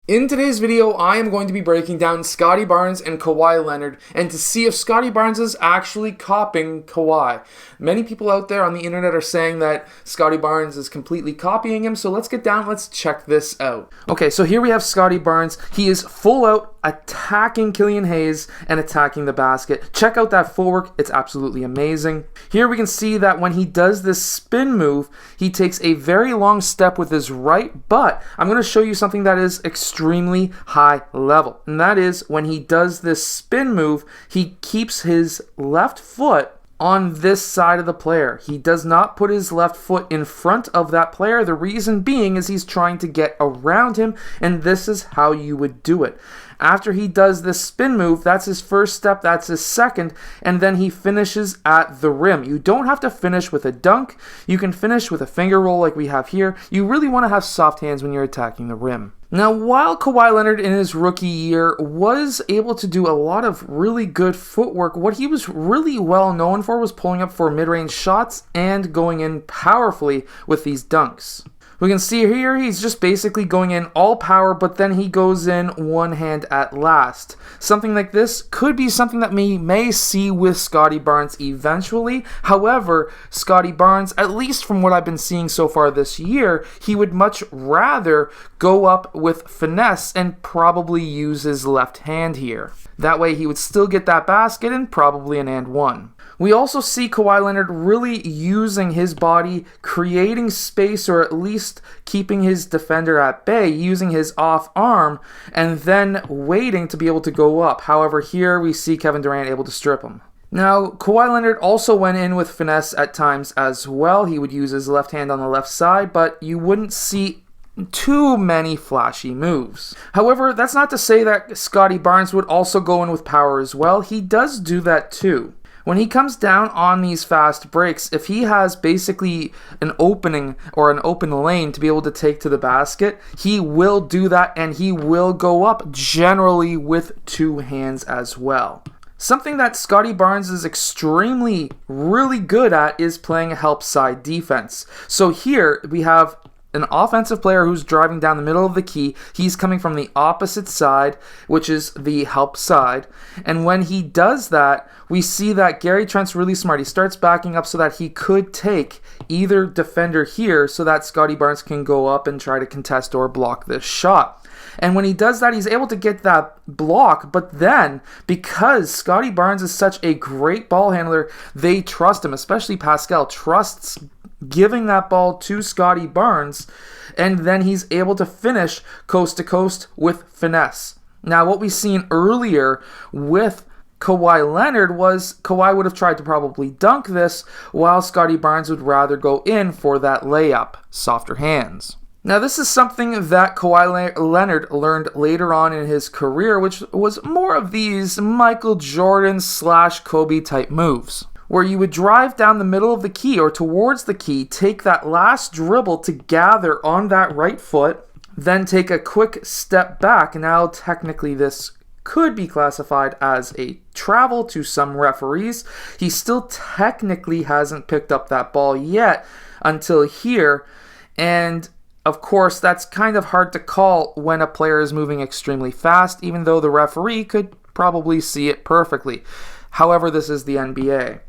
In today's video, I am going to be breaking down Scottie Barnes and Kawhi Leonard and to see if Scottie Barnes is actually copying Kawhi. Many people out there on the internet are saying that Scottie Barnes is completely copying him, so let's get down, let's check this out. Okay, so here we have Scottie Barnes. He is full out attacking Killian Hayes and attacking the basket. Check out that footwork, it's absolutely amazing. Here we can see that when he does this spin move, he takes a very long step with his right, but I'm going to show you something that is extremely high level. And that is when he does this spin move, he keeps his left foot on this side of the player. He does not put his left foot in front of that player. The reason being is he's trying to get around him, and this is how you would do it. After he does this spin move, that's his first step, that's his second, and then he finishes at the rim. You don't have to finish with a dunk. You can finish with a finger roll like we have here. You really want to have soft hands when you're attacking the rim. Now, while Kawhi Leonard in his rookie year was able to do a lot of really good footwork, what he was really well known for was pulling up for mid-range shots and going in powerfully with these dunks. We can see here he's just basically going in all power, but then he goes in one hand at last. Something like this could be something that we may see with Scottie Barnes eventually. However, Scottie Barnes, at least from what I've been seeing so far this year, he would much rather go up with finesse and probably use his left hand here. That way he would still get that basket and probably an and one. We also see Kawhi Leonard really using his body, creating space, or at least keeping his defender at bay, using his off arm, and then waiting to be able to go up. However, here we see Kevin Durant able to strip him. Now, Kawhi Leonard also went in with finesse at times as well. He would use his left hand on the left side, but you wouldn't see too many flashy moves. However, that's not to say that Scottie Barnes would also go in with power as well. He does do that too. When he comes down on these fast breaks, if he has basically an opening or an open lane to be able to take to the basket, he will do that and he will go up generally with two hands as well. Something that Scottie Barnes is really good at is playing a help side defense. So here we have an offensive player who's driving down the middle of the key. He's coming from the opposite side, which is the help side. And when he does that, we see that Gary Trent's really smart. He starts backing up so that he could take either defender here so that Scottie Barnes can go up and try to contest or block this shot. And when he does that, he's able to get that block. But then, because Scottie Barnes is such a great ball handler, they trust him, especially Pascal trusts giving that ball to Scottie Barnes, and then he's able to finish coast to coast with finesse. Now, what we've seen earlier with Kawhi Leonard was Kawhi would have tried to probably dunk this, while Scottie Barnes would rather go in for that layup, softer hands. Now, this is something that Kawhi Leonard learned later on in his career, which was more of these Michael Jordan / Kobe type moves, where you would drive down the middle of the key or towards the key, take that last dribble to gather on that right foot, then take a quick step back. Now, technically, this could be classified as a travel to some referees. He still technically hasn't picked up that ball yet until here, and of course, that's kind of hard to call when a player is moving extremely fast, even though the referee could probably see it perfectly. However, this is the NBA.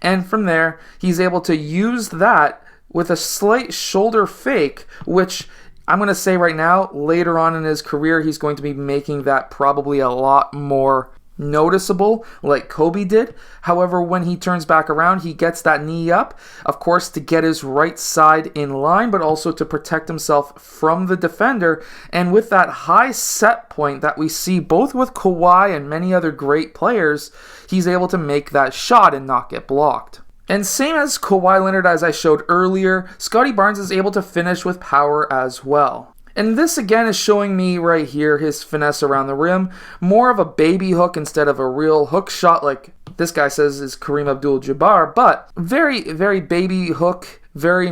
And from there, he's able to use that with a slight shoulder fake, which I'm going to say right now, later on in his career, he's going to be making that probably a lot more noticeable like Kobe did. However, when he turns back around, he gets that knee up, of course, to get his right side in line, but also to protect himself from the defender. And with that high set point that we see both with Kawhi and many other great players, he's able to make that shot and not get blocked. And same as Kawhi Leonard, as I showed earlier, Scottie Barnes is able to finish with power as well. And this again is showing me right here his finesse around the rim, more of a baby hook instead of a real hook shot like this guy says is Kareem Abdul-Jabbar, but very baby hook, very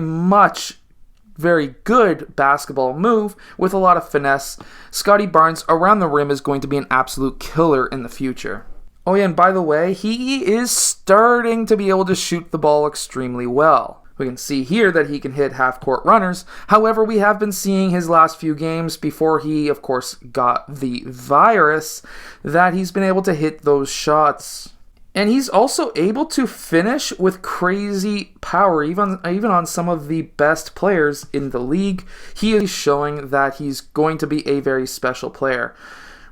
good basketball move with a lot of finesse. Scottie Barnes around the rim is going to be an absolute killer in the future. Oh yeah, and by the way, he is starting to be able to shoot the ball extremely well. We can see here that he can hit half-court runners. However, we have been seeing his last few games before he, of course, got the virus, that he's been able to hit those shots. And he's also able to finish with crazy power, even on some of the best players in the league. He is showing that he's going to be a very special player.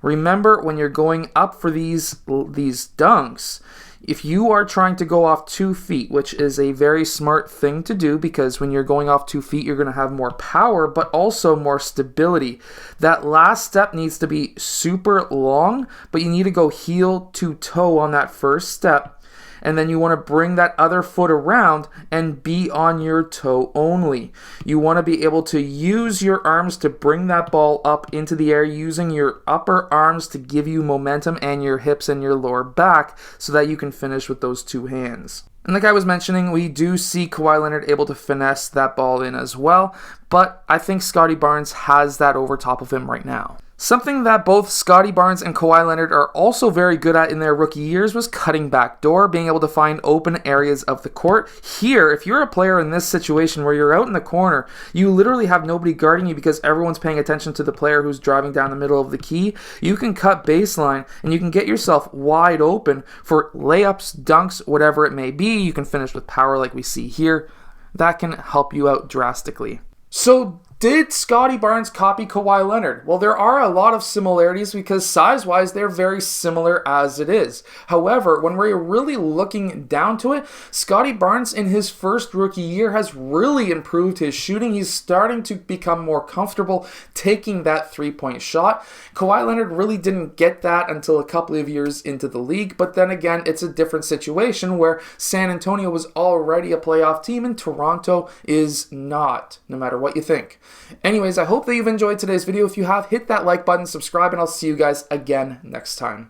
Remember, when you're going up for these dunks, if you are trying to go off 2 feet, which is a very smart thing to do, because when you're going off 2 feet, you're going to have more power, but also more stability. That last step needs to be super long, but you need to go heel to toe on that first step. And then you want to bring that other foot around and be on your toe only. You want to be able to use your arms to bring that ball up into the air, using your upper arms to give you momentum, and your hips and your lower back, so that you can finish with those 2 hands. And like I was mentioning, we do see Kawhi Leonard able to finesse that ball in as well, but I think Scottie Barnes has that over top of him right now. Something that both Scottie Barnes and Kawhi Leonard are also very good at in their rookie years was cutting back door, being able to find open areas of the court. Here, if you're a player in this situation where you're out in the corner, you literally have nobody guarding you because everyone's paying attention to the player who's driving down the middle of the key. You can cut baseline and you can get yourself wide open for layups, dunks, whatever it may be. You can finish with power like we see here. That can help you out drastically. So, did Scottie Barnes copy Kawhi Leonard? Well, there are a lot of similarities because size-wise, they're very similar as it is. However, when we're really looking down to it, Scottie Barnes in his first rookie year has really improved his shooting. He's starting to become more comfortable taking that three-point shot. Kawhi Leonard really didn't get that until a couple of years into the league, but then again, it's a different situation where San Antonio was already a playoff team and Toronto is not, no matter what you think. Anyways, I hope that you've enjoyed today's video. If you have, hit that like button, subscribe, and I'll see you guys again next time.